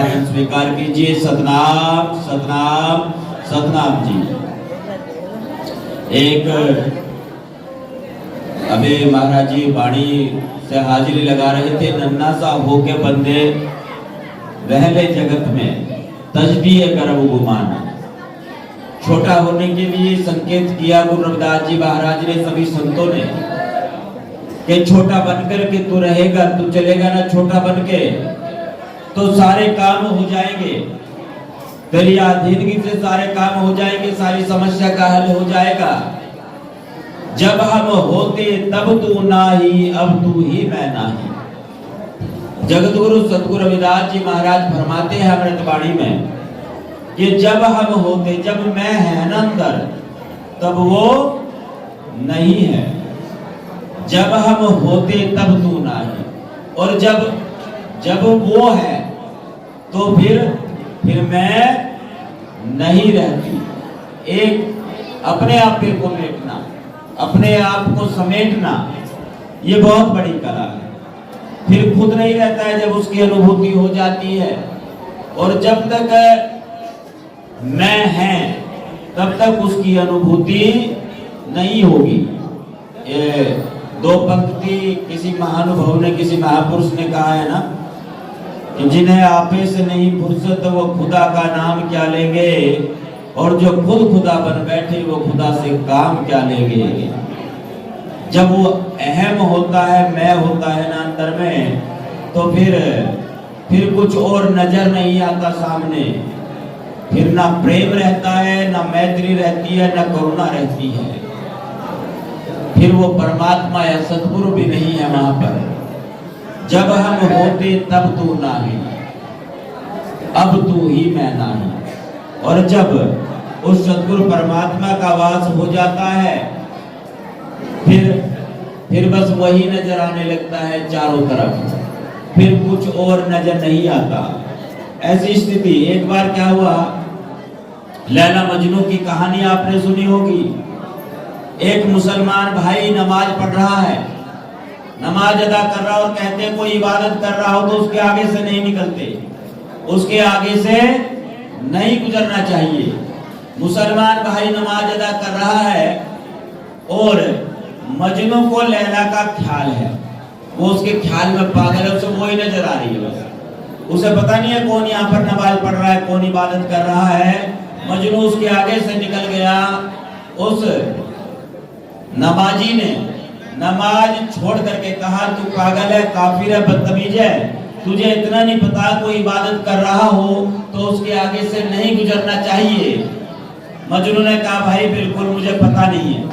भाषण स्वीकार कीजिए। सतनाम सतनाम सतनाम जी। एक अभी महाराज जी वाणी से हाजिरी लगा रहे थे। नन्ना सा होके बंदे रहले जगत में तजबीह करब गुमान। छोटा होने के लिए संकेत किया गुरु रविदास जी महाराज ने, सभी संतों ने, कि छोटा बनकर के तू रहेगा, तू चलेगा ना छोटा बन के तो सारे काम हो जाएंगे, तेरी जिंदगी से सारे काम हो जाएंगे, सारी समस्या का हल हो जाएगा। जब हम होते तब तू नाही, अब तू ही मैं नाही। जगत गुरु सतगुरु रविदास जी महाराज फरमाते हैं अमृतवाणी में कि जब हम होते, जब मैं है ना अंदर, तब वो नहीं है। जब हम होते तब तू नहीं, और जब वो है तो फिर मैं नहीं रहती। एक अपने आप को मेटना, अपने आप को समेटना, ये बहुत बड़ी कला है। फिर खुद नहीं रहता है जब उसकी अनुभूति हो जाती है। और जब तक मैं है तब तक उसकी अनुभूति नहीं होगी। ये दो पंक्ति किसी महानुभव ने, किसी महापुरुष ने कहा है ना कि जिन्हें आपे से नहीं फुर्सत वो खुदा का नाम क्या लेंगे, और जो खुद खुदा बन बैठे वो खुदा से काम क्या लेंगे। जब वो अहम होता है, मैं होता है ना अंदर में, तो फिर कुछ और नजर नहीं आता सामने। फिर ना प्रेम रहता है, ना मैत्री रहती है, ना करुणा रहती है। फिर वो परमात्मा या सतगुरु भी नहीं है वहां पर। जब हम होते तब तू नहीं, अब तू ही मैं नहीं। और जब उस सतगुरु परमात्मा का वास हो जाता है, फिर बस वही नजर आने लगता है चारों तरफ, फिर कुछ और नजर नहीं आता। ऐसी स्थिति, एक बार क्या हुआ, लैला मजनू की कहानी आपने सुनी होगी। एक मुसलमान भाई नमाज पढ़ रहा है, नमाज अदा कर रहा, और कहते हैं कोई इबादत कर रहा हो तो उसके आगे से नहीं निकलते, उसके आगे से नहीं गुजरना चाहिए। मुसलमान भाई नमाज अदा कर रहा है और मजनू को लैला का ख्याल है, वो उसके ख्याल में पागल है, उसे वही नजर आ रही है बस। उसे पता नहीं है कौन यहाँ पर नमाज पढ़ रहा है, कौन इबादत कर रहा है। मजनू उसके आगे से निकल गया। उस नमाजी ने नमाज छोड़ करके कहा, तू पागल है, काफिर है, बदतमीज है, तुझे इतना नहीं पता कोई इबादत कर रहा हो तो उसके आगे से नहीं गुजरना चाहिए। मजनू ने कहा, भाई बिल्कुल मुझे पता नहीं है,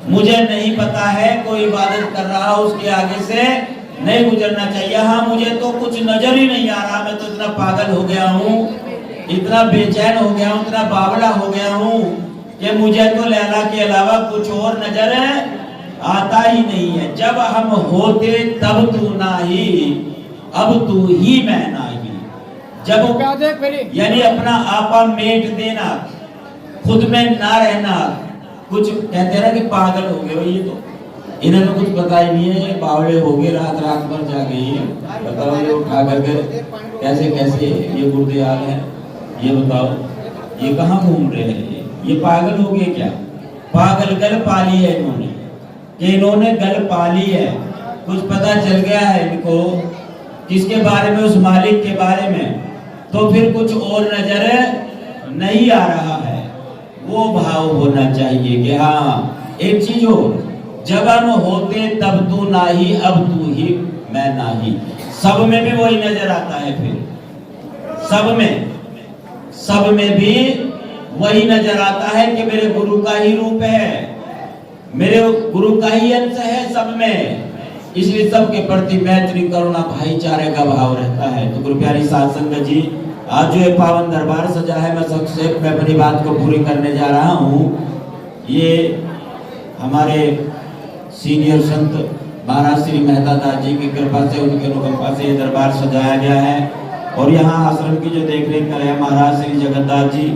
मुझे नहीं पता है कोई इबादत कर रहा हो उसके आगे से नहीं गुजरना चाहिए। हाँ, मुझे तो कुछ नजर ही नहीं आ रहा, मैं तो इतना पागल हो गया हूँ, इतना बेचैन हो गया हूँ, इतना बावला हो गया हूँ कि मुझे तो लैला के अलावा कुछ और नजर आता ही नहीं है। जब हम होते तब तू नाही, अब तू ही मैं नाही। जब यानी अपना आपा मेट देना, खुद में ना रहना। कुछ कहते हैं ना कि पागल हो गए, ये तो इन्हें तो कुछ पता ही नहीं है, ये बावड़े हो गए, रात रात भर जागे हैं। बताओ ये उठा करके कैसे कैसे ये गुर्दे हाल है, ये बताओ ये कहाँ घूम रहे हैं, ये पागल हो गए क्या? पागल गल पाली है इन्होंने, कि इन्होंने गल पाली है। कुछ पता चल गया है इनको किसके बारे में, उस मालिक के बारे में, तो फिर कुछ और नजर नहीं आ रहा है। वो भाव होना चाहिए कि हाँ एक चीज हो, जब हम होते तब तू नाही, अब तू ही मैं नाही। सब में भी वही नजर आता है। फिर सब में भी वही नजर आता है कि मेरे गुरु का ही रूप है, मेरे गुरु का ही अंश है सब में। इसलिए सबके प्रति मैत्री, करुणा, भाईचारे का भाव रहता है। तो गुरु प्यारी साध संगत जी, आज जो ये पावन दरबार सजा है, मैं संक्षेप में अपनी बात को पूरी करने जा रहा हूँ। ये हमारे सीनियर संत महाराज श्री मेहता दास जी की कृपा से, उनके अनुकंपा से ये दरबार सजाया गया है। और यहाँ आश्रम की जो देखरेख कर रहे हैं महाराज श्री जगन्नाथ जी,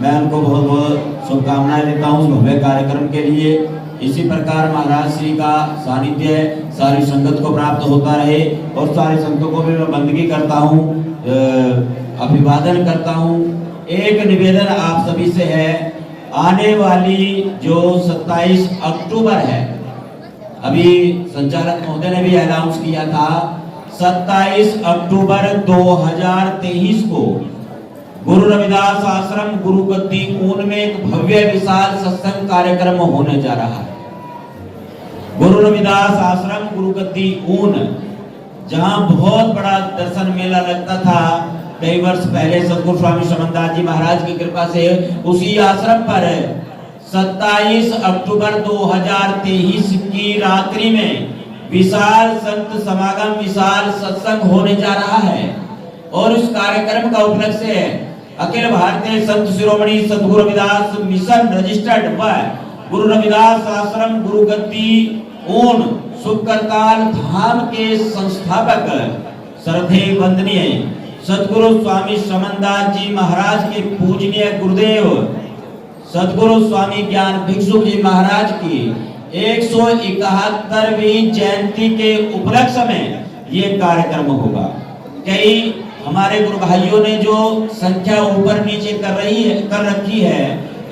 मैं उनको बहुत बहुत शुभकामनाएं देता हूँ उस भव्य कार्यक्रम के लिए। इसी प्रकार महाराज श्री का सानिध्य सारी संगत को प्राप्त होता रहे, और सारे संतों को भी मैं बंदगी करता हूँ। अभिवादन करता हूँ। एक निवेदन आप सभी से है, आने वाली जो 27 अक्टूबर है, अभी संचालक महोदय ने भी अनाउंस किया था, 27 अक्टूबर 2023 को गुरु रविदास आश्रम गुरुगद्दी ऊन में एक भव्य विशाल सत्संग कार्यक्रम होने जा रहा है। गुरु रविदास आश्रम गुरुगद्दी ऊन, जहां बहुत बड़ा दर्शन मेला लगता था कई वर्ष पहले सतगुरु स्वामी समन्दास जी महाराज की कृपा से, उसी आश्रम पर 27 अक्टूबर 2023 की रात्रि में विशाल संत समागम, विशाल सत्संग होने जा रहा है। और उस कार्यक्रम का उपलक्ष्य है अखिल भारतीय संत शिरोमणि सतगुरु रविदास मिशन रजिस्टर्ड व गुरु रविदास आश्रम गुरुगद्दी ऊन सुकरताल धाम के संस्थापक श्रद्धे वंदनीय सतगुरु स्वामी समन्दास जी महाराज के पूजनीय गुरुदेव सतगुरु स्वामी ज्ञान भिक्षु जी महाराज की 171वीं जयंती के उपलक्ष्य में ये कार्यक्रम होगा। कई हमारे गुरु भाइयों ने जो संख्या ऊपर नीचे कर रखी है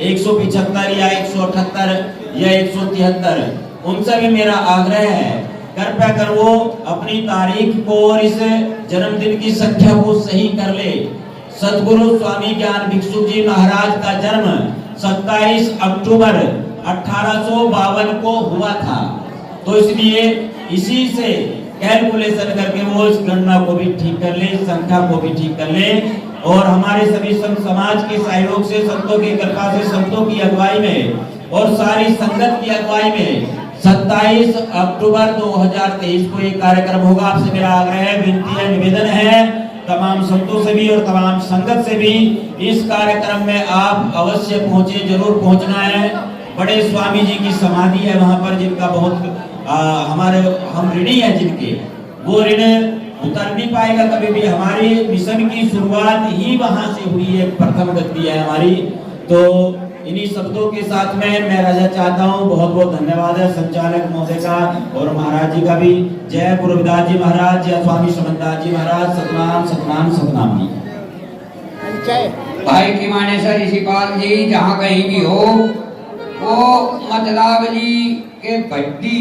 175 या 178 या 173, उनसे भी मेरा आग्रह है कृपया कर वो अपनी तारीख को और इस जन्मदिन की संख्या को सही कर ले। सतगुरु स्वामी ज्ञान भिक्षु जी महाराज का जन्म 27 अक्टूबर 1852 को हुआ था, तो इसलिए इसी से कैलकुलेशन करके वो इस गणना को भी ठीक कर ले, संख्या को भी ठीक कर ले। और हमारे सभी संत समाज के सहयोग से, संतों की कृपा से, संतों की अगुवाई में और सारी संगत की अगुवाई में 27 अक्टूबर 2023 को एक कार्यक्रम होगा। आपसे मेरा आग्रह है, विनती है, निवेदन है तमाम संतों से भी और तमाम संगत से भी, इस कार्यक्रम में आप अवश्य पहुंचे, जरूर पहुंचना है। बड़े स्वामी जी की समाधि है वहां पर, जिनका बहुत हम ऋणी हैं, जिनके वो ऋण उतर नहीं पाएगा कभी भी। हमारी मिशन की शुरुआत ही वहां से हुई है, प्रथम गति है हमारी। तो इन्हीं शब्दों के साथ में मैं रजा चाहता हूँ। बहुत बहुत धन्यवाद है संचालक महोदय का और महाराज जी का भी। जय गुरु रविदास जी महाराज, जय स्वामी समन्दास जी महाराज, सतनाम सतनाम सतनाम जी। भाई की मानेसर ऋषिपाल जी जहाँ कहीं भी हो, वो मतलब जी के भट्टी